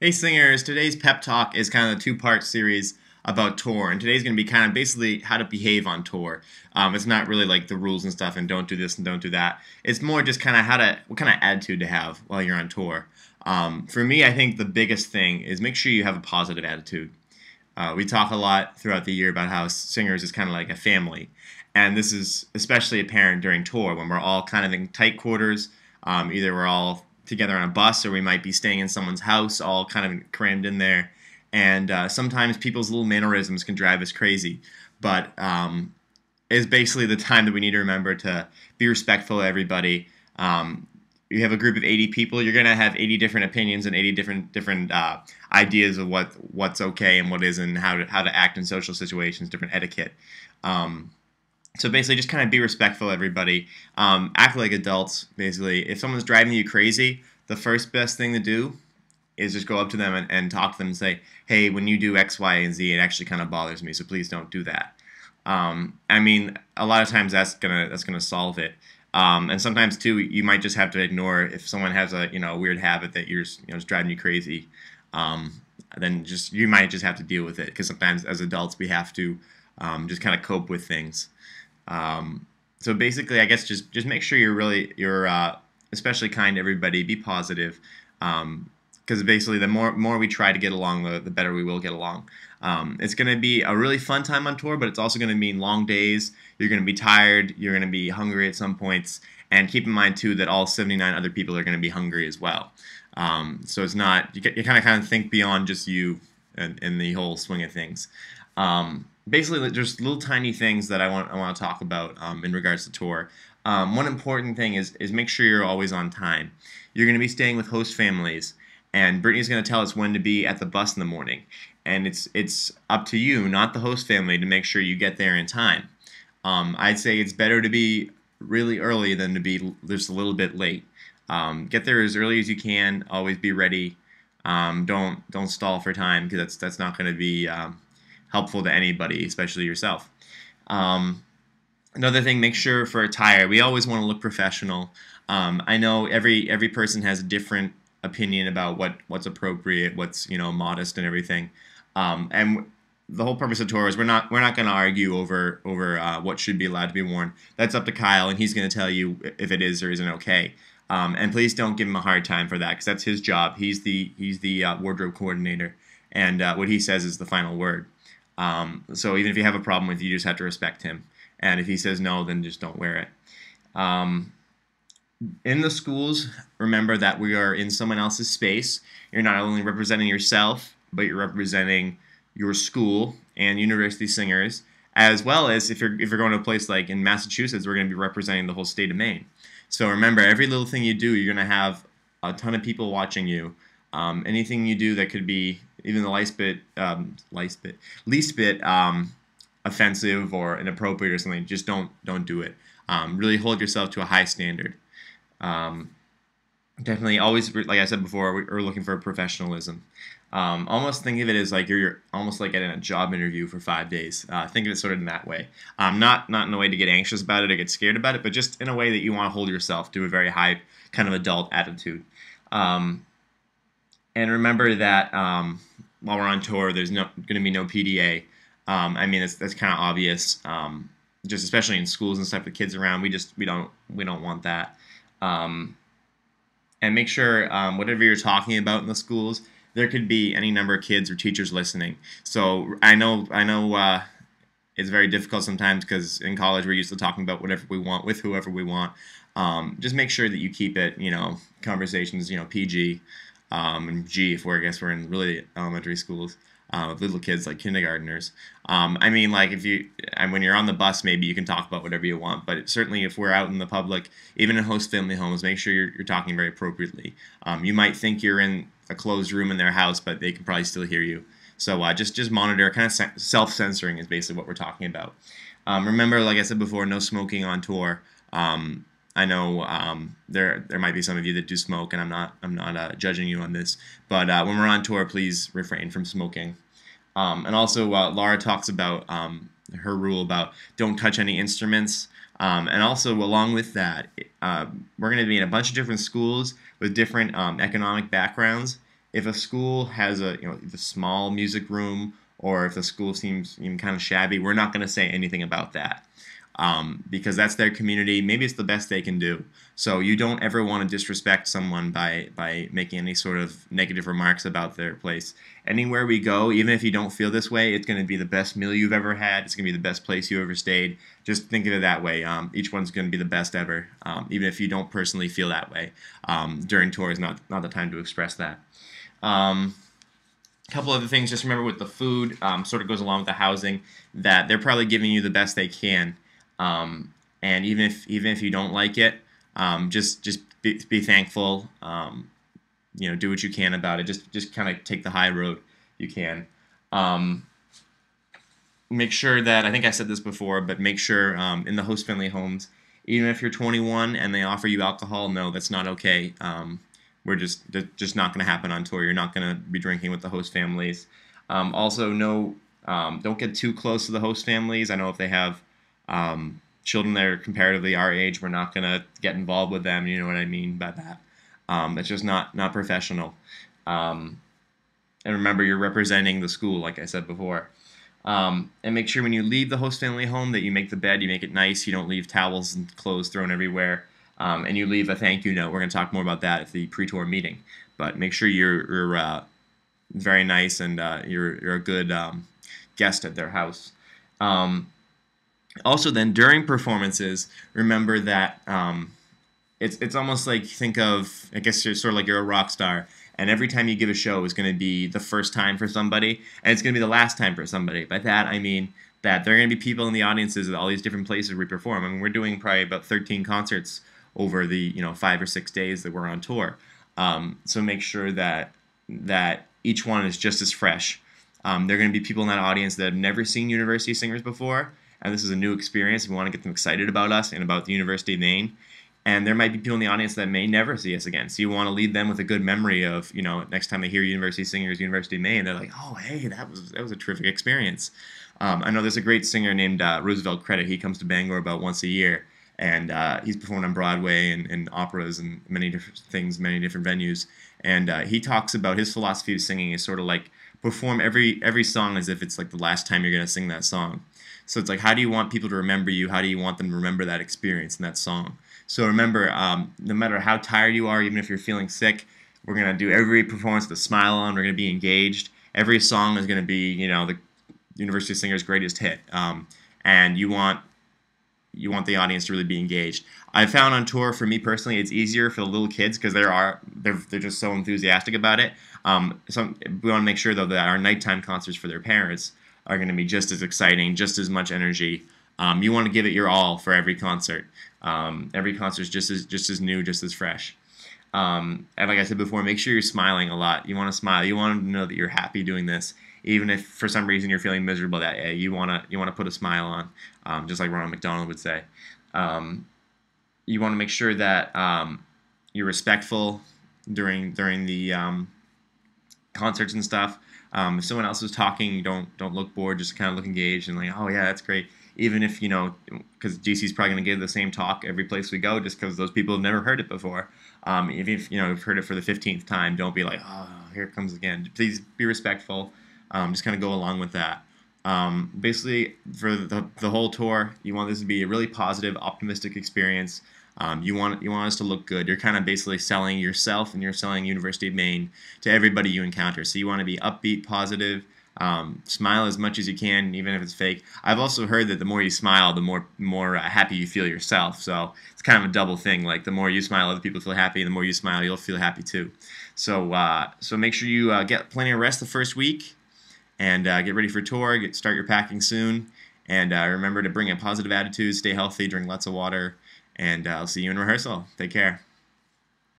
Hey singers, today's pep talk is kind of a two-part series about tour, and today's going to be kind of basically how to behave on tour. It's not really like the rules and stuff and don't do this and don't do that. It's more just kind of what kind of attitude to have while you're on tour. For me, I think the biggest thing is make sure you have a positive attitude. We talk a lot throughout the year about how singers is kind of like a family, and this is especially apparent during tour when we're all kind of in tight quarters. Either we're all together on a bus or we might be staying in someone's house, all kind of crammed in there. And sometimes people's little mannerisms can drive us crazy, but is basically the time that we need to remember to be respectful of everybody. You have a group of 80 people, you're going to have 80 different opinions and 80 different ideas of what's okay and what isn't, and how to act in social situations, different etiquette. Um, so basically, just kind of be respectful of everybody. Act like adults. Basically, if someone's driving you crazy, the first best thing to do is just go up to them and talk to them and say, "Hey, when you do X, Y, and Z, it actually kind of bothers me. So please don't do that." I mean, a lot of times that's gonna solve it. And sometimes too, you might just have to ignore if someone has a weird habit that is driving you crazy. Um, then just you might just have to deal with it because sometimes as adults we have to just kind of cope with things. So basically, I guess just make sure you're especially kind to everybody. Be positive, because basically the more we try to get along, the better we will get along. It's going to be a really fun time on tour, but it's also going to mean long days. You're going to be tired. You're going to be hungry at some points, and keep in mind too that all 79 other people are going to be hungry as well. So it's not you kind of think beyond just you and the whole swing of things. Basically, there's little tiny things that I want to talk about in regards to tour. One important thing is make sure you're always on time. You're going to be staying with host families, and Brittany's going to tell us when to be at the bus in the morning, and it's up to you, not the host family, to make sure you get there in time. I'd say it's better to be really early than to be just a little bit late. Get there as early as you can. Always be ready. Don't stall for time because that's not going to be helpful to anybody, especially yourself. Um, Another thing, make sure for attire, we always want to look professional. I know every person has a different opinion about what's appropriate, what's modest and everything. And the whole purpose of tour is we're not going to argue over what should be allowed to be worn. That's up to Kyle, and he's going to tell you if it is or isn't okay. And please don't give him a hard time for that because that's his job. He's the wardrobe coordinator, and what he says is the final word. So even if you have a problem with it, you just have to respect him. And if he says no, then just don't wear it. Um, in the schools, remember that we are in someone else's space. You're not only representing yourself, but you're representing your school and university singers, as well as if you're going to a place like in Massachusetts, we're going to be representing the whole state of Maine. So remember, every little thing you do, you're going to have a ton of people watching you. Anything you do that could be even the least bit offensive or inappropriate or something, just don't do it. Really hold yourself to a high standard. Um, Definitely, always, like I said before, we're looking for professionalism. Almost think of it as like you're almost like getting a job interview for 5 days. Think of it sort of in that way. Not in a way to get anxious about it or get scared about it, but just in a way that you want to hold yourself to a very high kind of adult attitude. Um, and remember that while we're on tour, there's no going to be no PDA. I mean, that's kind of obvious. Just especially in schools and stuff with kids around, we don't want that. Um, and make sure whatever you're talking about in the schools, there could be any number of kids or teachers listening. So I know it's very difficult sometimes because in college we're used to talking about whatever we want with whoever we want. Just make sure that you keep it, conversations, PG, and G if I guess we're in really elementary schools with little kids like kindergarteners. I mean, like if you, and when you're on the bus, maybe you can talk about whatever you want. But certainly, if we're out in the public, even in host family homes, make sure you're talking very appropriately. You might think you're in a closed room in their house, but they can probably still hear you. So just monitor. Kind of self-censoring is basically what we're talking about. Remember, like I said before, no smoking on tour. I know there might be some of you that do smoke, and I'm not judging you on this. But when we're on tour, please refrain from smoking. And also, Laura talks about her rule about don't touch any instruments. And also, along with that, we're going to be in a bunch of different schools with different economic backgrounds. if a school has a the small music room, or if the school seems even kind of shabby, we're not going to say anything about that, because that's their community. Maybe it's the best they can do. So you don't ever want to disrespect someone by making any sort of negative remarks about their place. Anywhere we go, even if you don't feel this way, it's going to be the best meal you've ever had. It's going to be the best place you ever stayed. Just think of it that way. Each one's going to be the best ever, even if you don't personally feel that way. During tour is not the time to express that. A couple other things, just remember with the food, sort of goes along with the housing, that they're probably giving you the best they can. And even if you don't like it, just be thankful. Do what you can about it. Just kind of take the high road you can. Make sure that, I think I said this before, but make sure in the host family homes, even if you're 21 and they offer you alcohol, no, that's not okay. We're just not going to happen on tour. You're not going to be drinking with the host families. Also, no, don't get too close to the host families. I know if they have children that are comparatively our age, we're not going to get involved with them. You know what I mean by that. That's just not professional. And remember, you're representing the school, like I said before. And make sure when you leave the host family home that you make the bed, you make it nice. You don't leave towels and clothes thrown everywhere. And you leave a thank you note. We're going to talk more about that at the pre-tour meeting. But make sure you're very nice and you're a good guest at their house. Also, then during performances, remember that it's almost like, think of, I guess you're sort of like you're a rock star, and every time you give a show is going to be the first time for somebody, and it's going to be the last time for somebody. By that I mean that there are going to be people in the audiences at all these different places we perform. I mean, we're doing probably about 13 concerts over the 5 or 6 days that we're on tour. So make sure that each one is just as fresh. There are going to be people in that audience that have never seen University Singers before, and this is a new experience. We want to get them excited about us and about the University of Maine. And there might be people in the audience that may never see us again. So you want to leave them with a good memory of, next time they hear University Singers, University of Maine, they're like, oh, hey, that was a terrific experience. I know there's a great singer named Roosevelt Credit. He comes to Bangor about once a year. And he's performed on Broadway and operas and many different things, many different venues. And he talks about his philosophy of singing is sort of like perform every song as if it's like the last time you're going to sing that song. So it's like, how do you want people to remember you? How do you want them to remember that experience and that song? So remember, no matter how tired you are, even if you're feeling sick, we're going to do every performance with a smile on. We're going to be engaged. Every song is going to be, the University Singers' greatest hit. And you want the audience to really be engaged. I found on tour, for me personally, it's easier for the little kids because they're just so enthusiastic about it. We want to make sure though that our nighttime concerts for their parents are going to be just as exciting, just as much energy. You want to give it your all for every concert. Every concert is just as new, just as fresh. And like I said before, make sure you're smiling a lot. You want to smile. You want to know that you're happy doing this. Even if for some reason you're feeling miserable that day, you want to put a smile on, just like Ronald McDonald would say. You want to make sure that you're respectful during the concerts and stuff. If someone else is talking, don't look bored. Just kind of look engaged and like, oh yeah, that's great. Even if because GC's probably going to give the same talk every place we go, just because those people have never heard it before. If you've heard it for the 15th time, don't be like, oh, here it comes again. Please be respectful. Just kind of go along with that. Basically, for the whole tour, you want this to be a really positive, optimistic experience. You want us to look good. You're kind of basically selling yourself and you're selling University of Maine to everybody you encounter. So you want to be upbeat, positive, smile as much as you can, even if it's fake. I've also heard that the more you smile, the more happy you feel yourself. So it's kind of a double thing. Like the more you smile, other people feel happy. The more you smile, you'll feel happy too. So make sure you get plenty of rest the first week. And get ready for tour. Start your packing soon. And remember to bring a positive attitude, stay healthy, drink lots of water. And I'll see you in rehearsal. Take care.